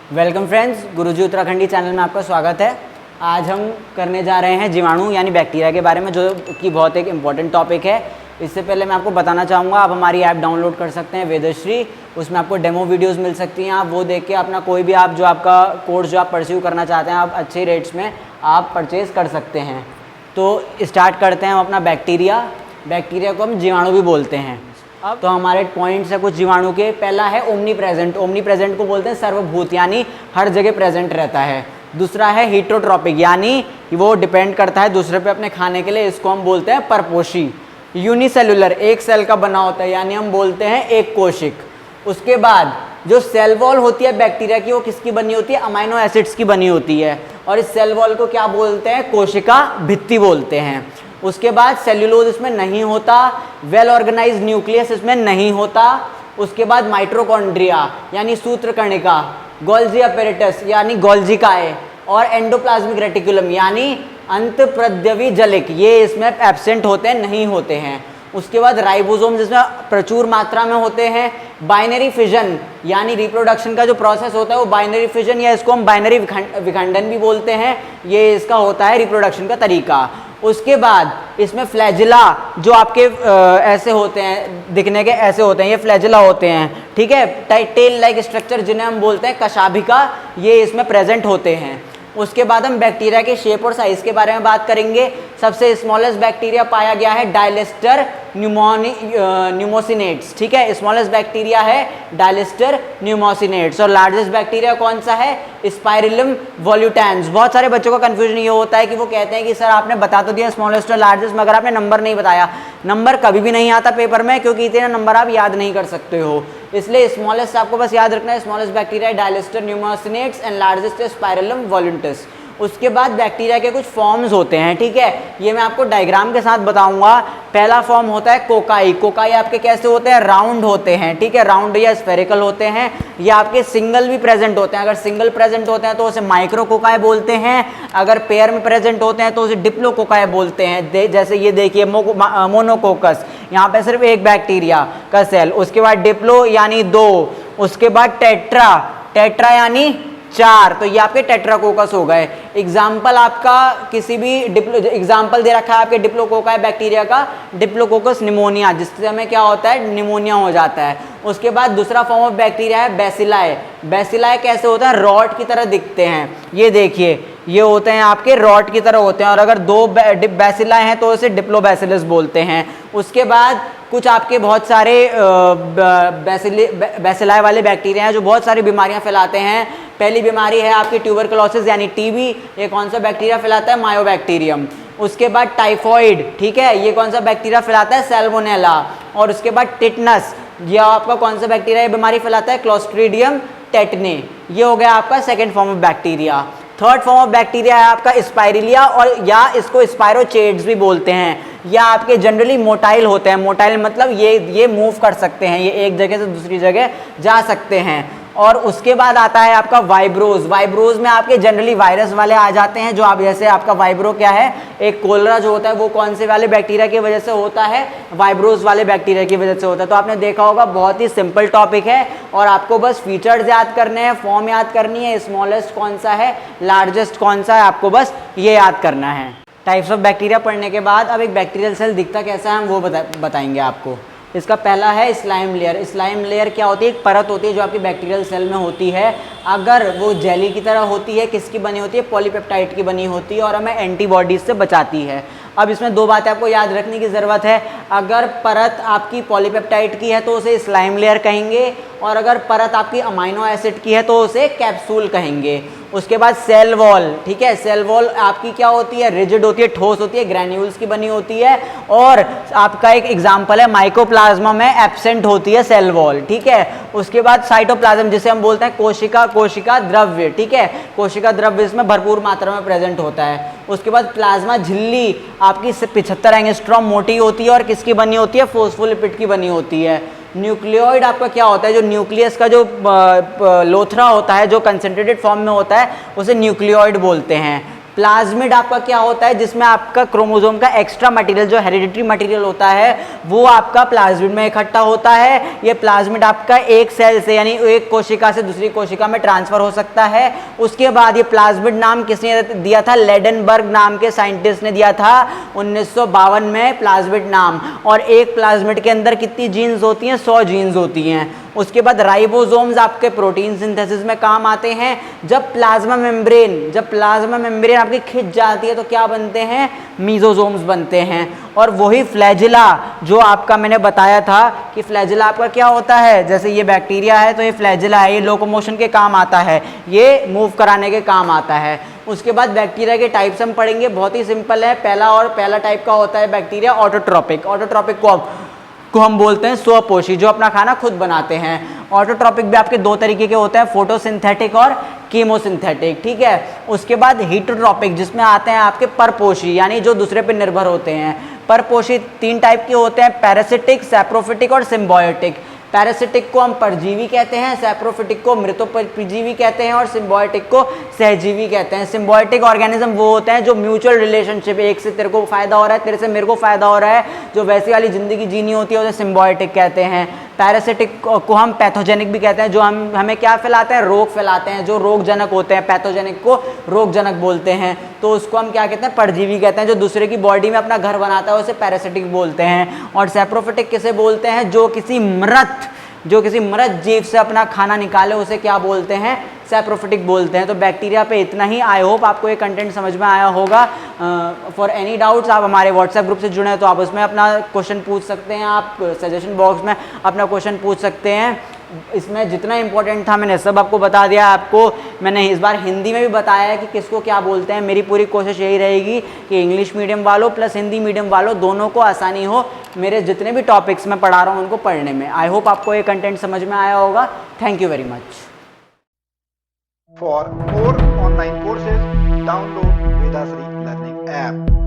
Welcome friends, गुरुजी Uttarakhandi channel में आपका स्वागत है। आज हम करने जा रहे हैं जीवाणु यानी बैक्टीरिया के बारे में, जो कि बहुत एक इम्पॉर्टेंट टॉपिक है। इससे पहले मैं आपको बताना चाहूँगा, आप हमारी ऐप डाउनलोड कर सकते हैं वेदश्री। उसमें आपको डेमो वीडियोस मिल सकती हैं। आप वो देख के अपना कोई भी आप जो आपका कोर्स जो आप परस्यू करना चाहते हैं, आप अच्छे रेट्स में आप परचेज़ कर सकते हैं। तो स्टार्ट करते हैं हम अपना बैक्टीरिया। बैक्टीरिया को हम जीवाणु भी बोलते हैं। अब तो हमारे पॉइंट्स है कुछ जीवाणु के। पहला है ओमनी प्रेजेंट। ओमनी प्रेजेंट को बोलते हैं सर्वभूत, यानी हर जगह प्रेजेंट रहता है। दूसरा है हीटरोट्रॉपिक, यानी वो डिपेंड करता है दूसरे पे अपने खाने के लिए। इसको हम बोलते हैं परपोषी। यूनिसेलुलर, एक सेल का बना होता है, यानी हम बोलते हैं एक कोशिक। उसके बाद जो सेल वॉल होती है बैक्टीरिया की, वो किसकी बनी होती है? अमाइनो एसिड्स की बनी होती है। और इस सेल वॉल को क्या बोलते हैं? कोशिका भित्ति बोलते हैं। उसके बाद सेल्यूलोज इसमें नहीं होता। वेल ऑर्गेनाइज्ड न्यूक्लियस इसमें नहीं होता। उसके बाद माइटोकॉन्ड्रिया यानी सूत्रकणिका, गोल्जी अपैरेटस यानी गोल्जिकाए, और एंडोप्लाज्मिक रेटिकुलम यानी अंतःप्रद्रवी जलिक, ये इसमें एब्सेंट होते हैं, नहीं होते हैं। उसके बाद राइबोसोम जिसमें प्रचुर मात्रा में होते हैं। बाइनरी फिजन यानी रिप्रोडक्शन का जो प्रोसेस होता है वो बाइनरी फिजन, या इसको हम बाइनरी विखंडन भी बोलते हैं, ये इसका होता है रिप्रोडक्शन का तरीका। उसके बाद इसमें फ्लैजिला जो आपके ऐसे होते हैं, दिखने के ऐसे होते हैं, ये फ्लैजिला होते हैं, ठीक है। टेल लाइक स्ट्रक्चर जिन्हें हम बोलते हैं कशाभिका, ये इसमें प्रेजेंट होते हैं। उसके बाद हम बैक्टीरिया के शेप और साइज के बारे में बात करेंगे। सबसे स्मॉलेस्ट बैक्टीरिया पाया गया है डायलिस्टर न्यूमोसिनेट्स, ठीक है। स्मॉलेस्ट बैक्टीरिया है डायलिस्टर न्यूमोसिनेट्स। और लार्जेस्ट बैक्टीरिया कौन सा है? स्पाइरिलम वोल्यूटेंस। बहुत सारे बच्चों का कंफ्यूजन ये होता है कि वो कहते हैं कि सर आपने बता तो दिया स्मॉलेस्ट और लार्जेस्ट, मगर आपने नंबर नहीं बताया। नंबर कभी भी नहीं आता पेपर में, क्योंकि इतने नंबर आप याद नहीं कर सकते हो। इसलिए स्मॉलेस्ट आपको बस याद रखना है, smallest bacteria dialister pneumosintes and largest spirillum volutans. उसके बाद बैक्टीरिया के कुछ फॉर्म्स होते हैं, ठीक है। ये मैं आपको डायग्राम के साथ बताऊंगा। पहला फॉर्म होता है कोकाई। कोकाई आपके कैसे होते हैं? राउंड होते हैं, ठीक है, राउंड या स्फेरिकल होते हैं। ये आपके सिंगल भी प्रेजेंट होते हैं। अगर सिंगल प्रेजेंट होते हैं तो उसे माइक्रो कोकाई बोलते हैं। अगर पेयर में प्रेजेंट होते हैं तो उसे डिप्लो कोकाई बोलते हैं। जैसे ये देखिए मोनोकोकस, यहाँ पे सिर्फ एक बैक्टीरिया का सेल। उसके बाद डिप्लो यानी 2। उसके बाद टेट्रा, टेट्रा यानी 4, तो ये आपके टेट्राकोकस हो गए। एग्जाम्पल आपका किसी भी एग्जाम्पल दे रखा है आपके डिप्लोकोकाई बैक्टीरिया का, डिप्लोकोकस निमोनिया, जिससे हमें क्या होता है? निमोनिया हो जाता है। उसके बाद दूसरा फॉर्म ऑफ बैक्टीरिया है बेसिलाए। बेसिलाए कैसे होता है? रॉड की तरह दिखते हैं। ये देखिए, ये होते हैं आपके रॉड की तरह होते हैं। और अगर 2 बेसिलाए हैं तो उसे डिप्लोबैसिलस बोलते हैं। उसके बाद कुछ आपके बहुत सारे बेसिलाए वाले बैक्टीरिया हैं जो बहुत सारी बीमारियां फैलाते हैं। पहली बीमारी है आपकी ट्यूबरकुलोसिस यानी टीबी। ये कौन सा बैक्टीरिया फैलाता है? मायोबैक्टीरियम। उसके बाद टाइफॉइड, ठीक है, ये कौन सा बैक्टीरिया फैलाता है? सैल्मोनेला। और उसके बाद टिटनस, ये आपका कौन सा बैक्टीरिया ये बीमारी फैलाता है? क्लोस्ट्रीडियम टेटने। ये हो गया आपका second form of bacteria. Third form of bacteria है आपका स्पाइरिलिया, और या इसको स्पाइरोचेट्स भी बोलते हैं। या आपके जनरली मोटाइल होते हैं। मोटाइल मतलब ये मूव कर सकते हैं, ये एक जगह से दूसरी जगह जा सकते हैं। और उसके बाद आता है आपका वाइब्रोज। वाइब्रोज में आपके जनरली वायरस वाले आ जाते हैं, जो आप जैसे आपका वाइब्रो क्या है? एक कोलरा जो होता है वो कौन से वाले बैक्टीरिया की वजह से होता है? वाइब्रोज वाले बैक्टीरिया की वजह से होता है। तो आपने देखा होगा, बहुत ही सिंपल टॉपिक है और आपको बस फीचर्स याद करने हैं, फॉर्म याद करनी है, स्मॉलेस्ट कौन सा है, लार्जेस्ट कौन सा है, आपको बस ये याद करना है। टाइप्स ऑफ बैक्टीरिया पढ़ने के बाद अब एक बैक्टीरियल सेल दिखता कैसा है हम वो बताएंगे आपको। इसका पहला है स्लाइम लेयर। स्लाइम लेयर क्या होती है? एक परत होती है जो आपकी बैक्टीरियल सेल में होती है। अगर वो जेली की तरह होती है, किसकी बनी होती है? पॉलीपेप्टाइड की बनी होती है, और हमें एंटीबॉडीज से बचाती है। अब इसमें 2 बातें आपको याद रखने की ज़रूरत है। अगर परत आपकी पॉलीपेप्टाइड की है तो उसे स्लाइम लेयर कहेंगे, और अगर परत आपकी अमाइनो एसिड की है तो उसे कैप्सूल कहेंगे। उसके बाद सेल वॉल, ठीक है, सेल वॉल आपकी क्या होती है? रिजिड होती है, ठोस होती है, ग्रैन्यूल्स की बनी होती है। और आपका एक एग्जाम्पल है माइकोप्लाज्मा में एब्सेंट होती है सेल वॉल, ठीक है। उसके बाद साइटोप्लाज्म, जिसे हम बोलते हैं कोशिका द्रव्य, ठीक है, कोशिका द्रव्य इसमें भरपूर मात्रा में प्रेजेंट होता है। उसके बाद प्लाज्मा झिल्ली आपकी 75 एंगस्ट्रॉम मोटी होती है और किसकी बनी होती है? फोस्फोलिपिड की बनी होती है। न्यूक्लियोइड आपका क्या होता है? जो न्यूक्लियस का जो लोथरा होता है, जो कंसेंट्रेटेड फॉर्म में होता है, उसे न्यूक्लियोइड बोलते हैं। प्लाज्मिड आपका क्या होता है, जिसमें आपका क्रोमोसोम का एक्स्ट्रा मटेरियल जो हेरिडिटरी मटेरियल होता है वो आपका प्लाज्मिड में इकट्ठा होता है। ये प्लाज्मिड आपका एक सेल से यानी एक कोशिका से दूसरी कोशिका में ट्रांसफर हो सकता है। उसके बाद ये प्लाज्मिड नाम किसने दिया था, लेडेनबर्ग नाम के साइंटिस्ट ने दिया था 1952 में प्लाज्मिड नाम। और एक प्लाज्मिड के अंदर कितनी जीन्स होती हैं, 100 जीन्स होती हैं। उसके बाद राइबोसोम्स आपके प्रोटीन सिंथेसिस में काम आते हैं। जब प्लाज्मा मेम्ब्रेन आपकी खिंच जाती है तो क्या बनते हैं, मीजोसोम्स बनते हैं। और वही फ्लैजिला जो आपका मैंने बताया था कि फ्लैजिला आपका क्या होता है, जैसे ये बैक्टीरिया है तो ये फ्लैजिला है, ये लोकोमोशन के काम आता है, ये मूव कराने के काम आता है। उसके बाद बैक्टीरिया के टाइप्स हम पढ़ेंगे, बहुत ही सिंपल है। पहला टाइप का होता है बैक्टीरिया ऑटोट्रोपिक। ऑटोट्रोपिक को हम बोलते हैं स्वपोषी, जो अपना खाना खुद बनाते हैं। ऑटोट्रोपिक भी आपके दो तरीके के होते हैं, फोटोसिंथेटिक और कीमोसिंथेटिक, ठीक है। उसके बाद हीटरोट्रोपिक, जिसमें आते हैं आपके परपोषी, यानी जो दूसरे पे निर्भर होते हैं। परपोषी 3 टाइप के होते हैं, पैरासिटिक, सैप्रोफिटिक और सिम्बायोटिक। पैरासिटिक को हम परजीवी कहते हैं, सैप्रोफिटिक को मृतोपजीवी कहते हैं और सिम्बायोटिक को सहजीवी कहते हैं। सिम्बायोटिक ऑर्गेनिज्म वो होते हैं जो म्यूचुअल रिलेशनशिप, एक से तेरे को फायदा हो रहा है, तेरे से मेरे को फायदा हो रहा है, जो वैसी वाली जिंदगी जीनी होती है उसे सिम्बायोटिक कहते हैं। पैरासिटिक को हम पैथोजेनिक भी कहते हैं, जो हमें क्या फैलाते हैं, रोग फैलाते हैं, जो रोगजनक होते हैं। पैथोजेनिक को रोगजनक बोलते हैं, तो उसको हम क्या कहते हैं, परजीवी कहते हैं। जो दूसरे की बॉडी में अपना घर बनाता है उसे पैरासिटिक बोलते हैं। और सैप्रोफिटिक किसे बोलते हैं, जो किसी मृत जीव से अपना खाना निकाले उसे क्या बोलते हैं, सैप्रोफिटिक बोलते हैं। तो बैक्टीरिया पे इतना ही। आई होप आपको ये कंटेंट समझ में आया होगा। फॉर एनी डाउट्स आप हमारे व्हाट्सएप ग्रुप से जुड़े हैं तो आप उसमें अपना क्वेश्चन पूछ सकते हैं, आप सजेशन बॉक्स में अपना क्वेश्चन पूछ सकते हैं। इसमें जितना इंपॉर्टेंट था मैंने सब आपको बता दिया। आपको मैंने इस बार हिंदी में भी बताया है कि किसको क्या बोलते हैं। मेरी पूरी कोशिश यही रहेगी कि इंग्लिश मीडियम वालों प्लस हिंदी मीडियम वालों दोनों को आसानी हो मेरे जितने भी टॉपिक्स मैं पढ़ा रहा हूँ उनको पढ़ने में। आई होप आपको ये कंटेंट समझ में आया होगा। Thank you very much. For more online courses, download Vedasri Learning app.